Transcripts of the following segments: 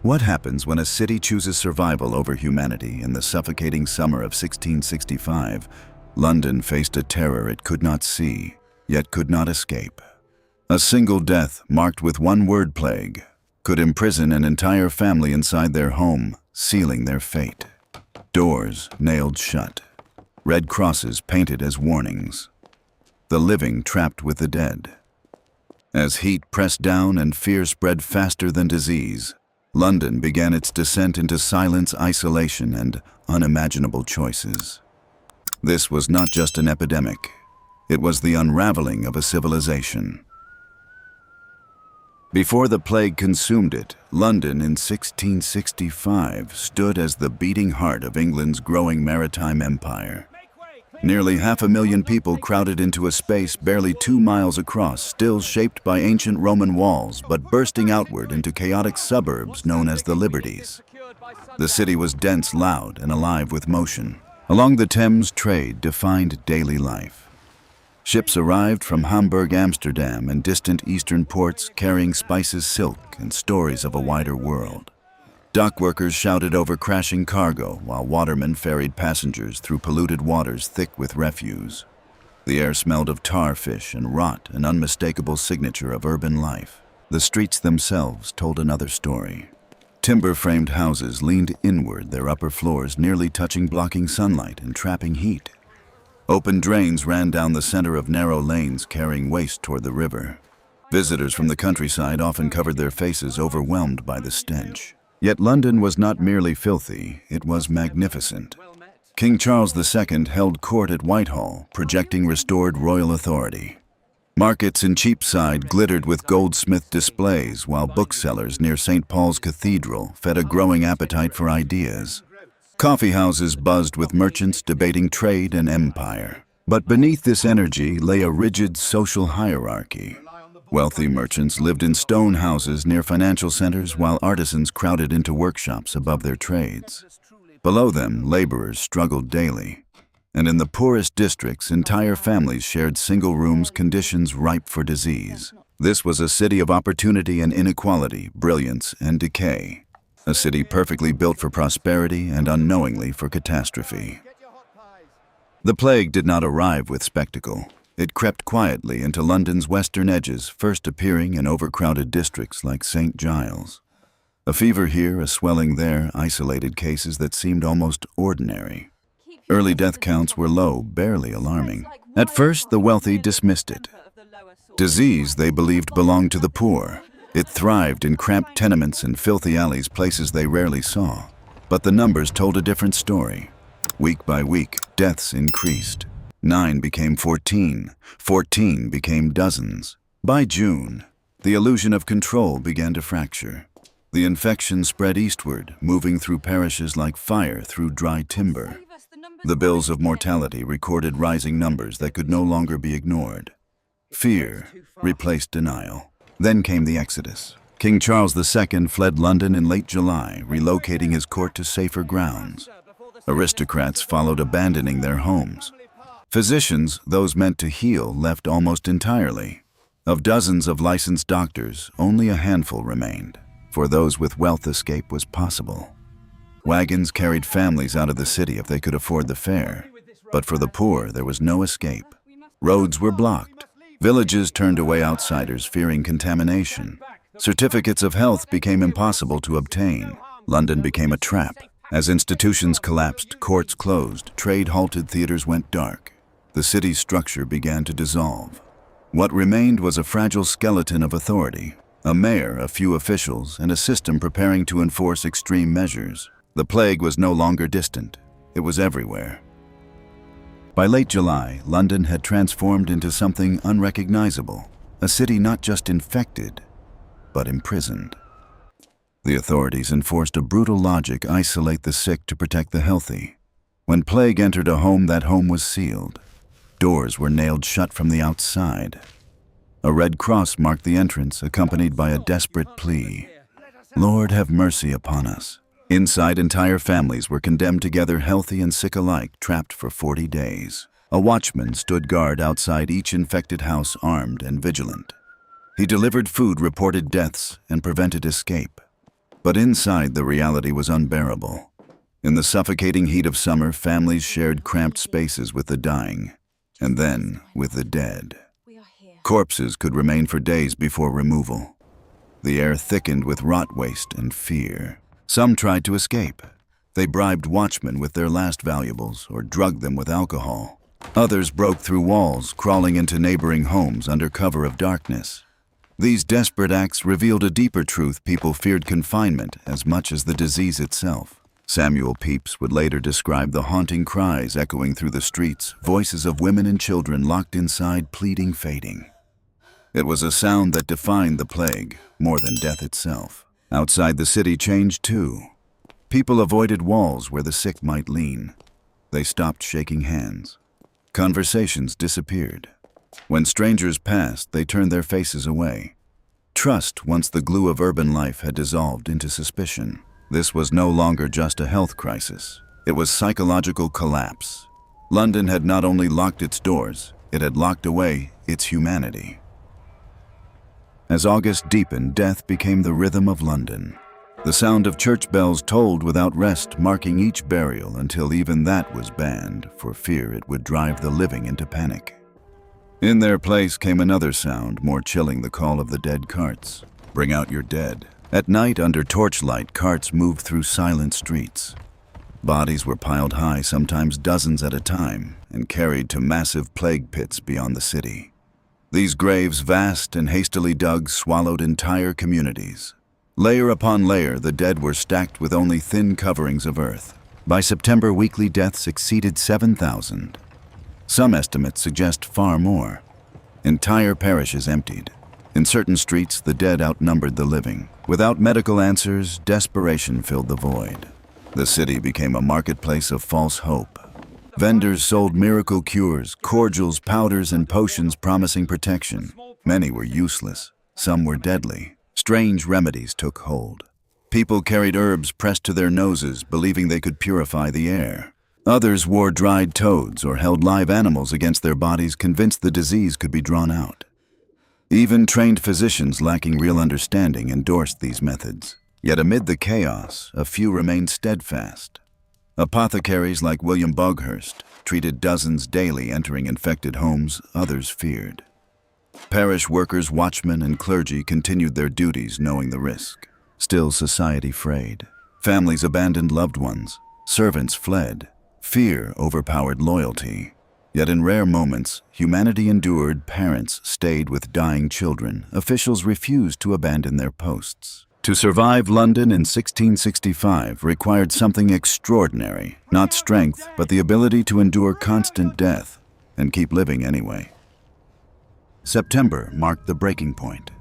What happens when a city chooses survival over humanity? In the suffocating summer of 1665, London faced a terror it could not see, yet could not escape. A single death, marked with one word, plague, could imprison an entire family inside their home, sealing their fate. Doors nailed shut, red crosses painted as warnings. The living trapped with the dead. As heat pressed down and fear spread faster than disease, London began its descent into silence, isolation, and unimaginable choices. This was not just an epidemic. It was the unraveling of a civilization. Before the plague consumed it, London in 1665 stood as the beating heart of England's growing maritime empire. Nearly 500,000 people crowded into a space barely 2 miles across, still shaped by ancient Roman walls, but bursting outward into chaotic suburbs known as the Liberties. The city was dense, loud, and alive with motion. Along the Thames, trade defined daily life. Ships arrived from Hamburg, Amsterdam, and distant eastern ports carrying spices, silk, and stories of a wider world. Dock workers shouted over crashing cargo, while watermen ferried passengers through polluted waters thick with refuse. The air smelled of tar fish and rot, an unmistakable signature of urban life. The streets themselves told another story. Timber-framed houses leaned inward, their upper floors nearly touching, blocking sunlight and trapping heat. Open drains ran down the center of narrow lanes, carrying waste toward the river. Visitors from the countryside often covered their faces, overwhelmed by the stench. Yet London was not merely filthy, it was magnificent. King Charles II held court at Whitehall, projecting restored royal authority. Markets in Cheapside glittered with goldsmith displays, while booksellers near St. Paul's Cathedral fed a growing appetite for ideas. Coffee houses buzzed with merchants debating trade and empire. But beneath this energy lay a rigid social hierarchy. Wealthy merchants lived in stone houses near financial centers, while artisans crowded into workshops above their trades. Below them, laborers struggled daily. And in the poorest districts, entire families shared single rooms, conditions ripe for disease. This was a city of opportunity and inequality, brilliance and decay. A city perfectly built for prosperity and unknowingly for catastrophe. The plague did not arrive with spectacle. It crept quietly into London's western edges, first appearing in overcrowded districts like St. Giles. A fever here, a swelling there, isolated cases that seemed almost ordinary. Early death counts were low, barely alarming. At first, the wealthy dismissed it. Disease, they believed, belonged to the poor. It thrived in cramped tenements and filthy alleys, places they rarely saw. But the numbers told a different story. Week by week, deaths increased. 9 became 14. 14 became dozens. By June, the illusion of control began to fracture. The infection spread eastward, moving through parishes like fire through dry timber. The bills of mortality recorded rising numbers that could no longer be ignored. Fear replaced denial. Then came the exodus. King Charles II fled London in late July, relocating his court to safer grounds. Aristocrats followed, abandoning their homes. Physicians, those meant to heal, left almost entirely. Of dozens of licensed doctors, only a handful remained. For those with wealth, escape was possible. Wagons carried families out of the city if they could afford the fare. But for the poor, there was no escape. Roads were blocked. Villages turned away outsiders, fearing contamination. Certificates of health became impossible to obtain. London became a trap. As institutions collapsed, courts closed, trade halted, theaters went dark. The city's structure began to dissolve. What remained was a fragile skeleton of authority. A mayor, a few officials, and a system preparing to enforce extreme measures. The plague was no longer distant. It was everywhere. By late July, London had transformed into something unrecognizable. A city not just infected, but imprisoned. The authorities enforced a brutal logic: isolate the sick to protect the healthy. When plague entered a home, that home was sealed. Doors were nailed shut from the outside. A red cross marked the entrance, accompanied by a desperate plea: "Lord, have mercy upon us." Inside, entire families were condemned together, healthy and sick alike, trapped for 40 days. A watchman stood guard outside each infected house, armed and vigilant. He delivered food, reported deaths, and prevented escape. But inside, the reality was unbearable. In the suffocating heat of summer, families shared cramped spaces with the dying, and then with the dead. Corpses could remain for days before removal. The air thickened with rot waste and fear. Some tried to escape. They bribed watchmen with their last valuables or drugged them with alcohol. Others broke through walls, crawling into neighboring homes under cover of darkness. These desperate acts revealed a deeper truth: people feared confinement as much as the disease itself. Samuel Pepys would later describe the haunting cries echoing through the streets, voices of women and children locked inside, pleading, fading. It was a sound that defined the plague more than death itself. Outside, the city changed too. People avoided walls where the sick might lean. They stopped shaking hands. Conversations disappeared. When strangers passed, they turned their faces away. Trust, once the glue of urban life, had dissolved into suspicion. This was no longer just a health crisis. It was psychological collapse. London had not only locked its doors, it had locked away its humanity. As August deepened, death became the rhythm of London. The sound of church bells tolled without rest, marking each burial until even that was banned, for fear it would drive the living into panic. In their place came another sound, more chilling: the call of the dead carts. Bring out your dead. At night, under torchlight, carts moved through silent streets. Bodies were piled high, sometimes dozens at a time, and carried to massive plague pits beyond the city. These graves, vast and hastily dug, swallowed entire communities. Layer upon layer, the dead were stacked with only thin coverings of earth. By September, weekly deaths exceeded 7,000. Some estimates suggest far more. Entire parishes emptied. In certain streets, the dead outnumbered the living. Without medical answers, desperation filled the void. The city became a marketplace of false hope. Vendors sold miracle cures, cordials, powders, and potions promising protection. Many were useless. Some were deadly. Strange remedies took hold. People carried herbs pressed to their noses, believing they could purify the air. Others wore dried toads or held live animals against their bodies, convinced the disease could be drawn out. Even trained physicians lacking real understanding endorsed these methods. Yet amid the chaos, a few remained steadfast. Apothecaries like William Boghurst treated dozens daily entering infected homes others feared. Parish workers, watchmen, and clergy continued their duties knowing the risk. Still, society frayed. Families abandoned loved ones. Servants fled. Fear overpowered loyalty. Yet in rare moments, humanity endured. Parents stayed with dying children. Officials refused to abandon their posts. To survive, London in 1665 required something extraordinary. Not strength, but the ability to endure constant death and keep living anyway. September marked the breaking point.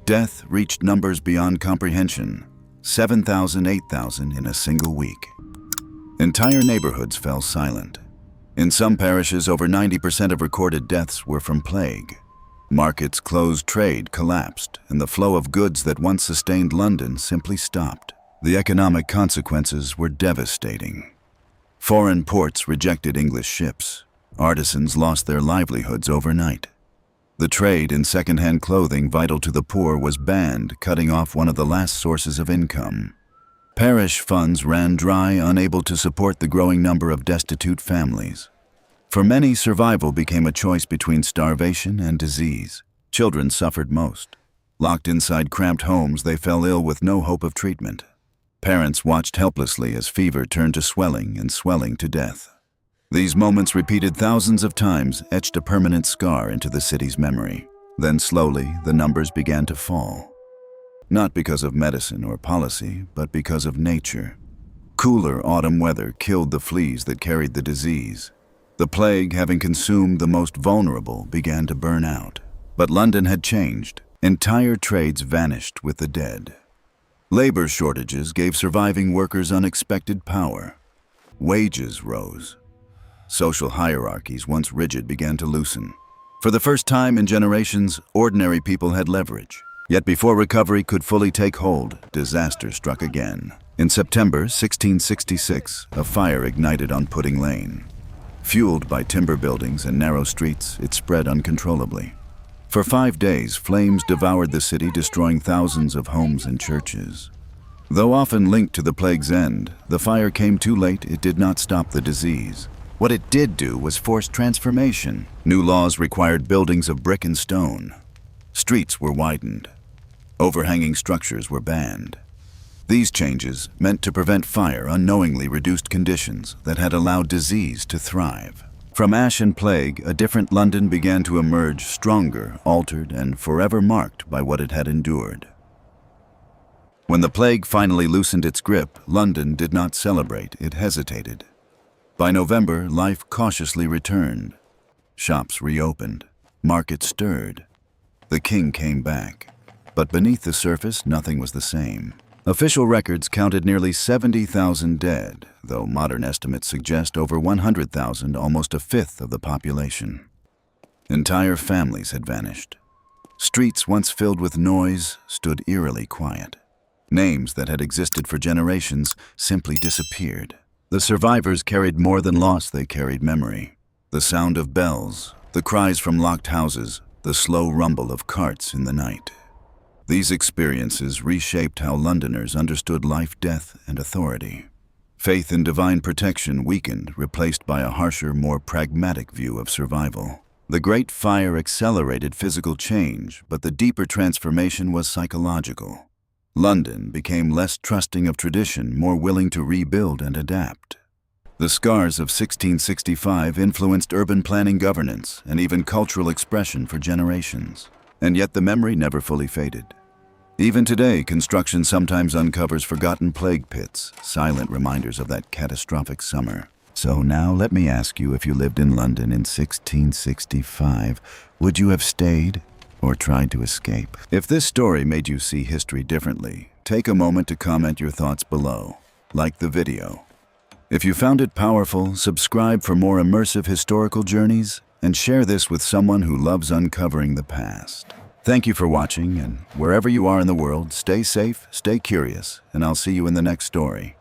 Death reached numbers beyond comprehension. 7,000, 8,000 in a single week. Entire neighborhoods fell silent. In some parishes, over 90% of recorded deaths were from plague. Markets closed, trade collapsed, and the flow of goods that once sustained London simply stopped. The economic consequences were devastating. Foreign ports rejected English ships. Artisans lost their livelihoods overnight. The trade in second-hand clothing vital to the poor was banned, cutting off one of the last sources of income. Parish funds ran dry, unable to support the growing number of destitute families. For many, survival became a choice between starvation and disease. Children suffered most. Locked inside cramped homes, they fell ill with no hope of treatment. Parents watched helplessly as fever turned to swelling and swelling to death. These moments, repeated thousands of times, etched a permanent scar into the city's memory. Then slowly, the numbers began to fall. Not because of medicine or policy, but because of nature. Cooler autumn weather killed the fleas that carried the disease. The plague, having consumed the most vulnerable, began to burn out. But London had changed. Entire trades vanished with the dead. Labor shortages gave surviving workers unexpected power. Wages rose. Social hierarchies, once rigid, began to loosen. For the first time in generations, ordinary people had leverage. Yet before recovery could fully take hold, disaster struck again. In September 1666, a fire ignited on Pudding Lane. Fueled by timber buildings and narrow streets, it spread uncontrollably. For 5 days, flames devoured the city, destroying thousands of homes and churches. Though often linked to the plague's end, the fire came too late. It did not stop the disease. What it did do was force transformation. New laws required buildings of brick and stone. Streets were widened. Overhanging structures were banned. These changes, meant to prevent fire, unknowingly reduced conditions that had allowed disease to thrive. From ash and plague, a different London began to emerge, stronger, altered, and forever marked by what it had endured. When the plague finally loosened its grip, London did not celebrate, it hesitated. By November, life cautiously returned. Shops reopened. Markets stirred. The king came back. But beneath the surface, nothing was the same. Official records counted nearly 70,000 dead, though modern estimates suggest over 100,000, almost a fifth of the population. Entire families had vanished. Streets once filled with noise stood eerily quiet. Names that had existed for generations simply disappeared. The survivors carried more than loss, they carried memory. The sound of bells, the cries from locked houses, the slow rumble of carts in the night. These experiences reshaped how Londoners understood life, death, and authority. Faith in divine protection weakened, replaced by a harsher, more pragmatic view of survival. The Great Fire accelerated physical change, but the deeper transformation was psychological. London became less trusting of tradition, more willing to rebuild and adapt. The scars of 1665 influenced urban planning, governance, and even cultural expression for generations. And yet the memory never fully faded. Even today, construction sometimes uncovers forgotten plague pits, silent reminders of that catastrophic summer. So now let me ask you, if you lived in London in 1665, would you have stayed or tried to escape? If this story made you see history differently, take a moment to comment your thoughts below. Like the video. If you found it powerful, subscribe for more immersive historical journeys, and share this with someone who loves uncovering the past. Thank you for watching, and wherever you are in the world, stay safe, stay curious, and I'll see you in the next story.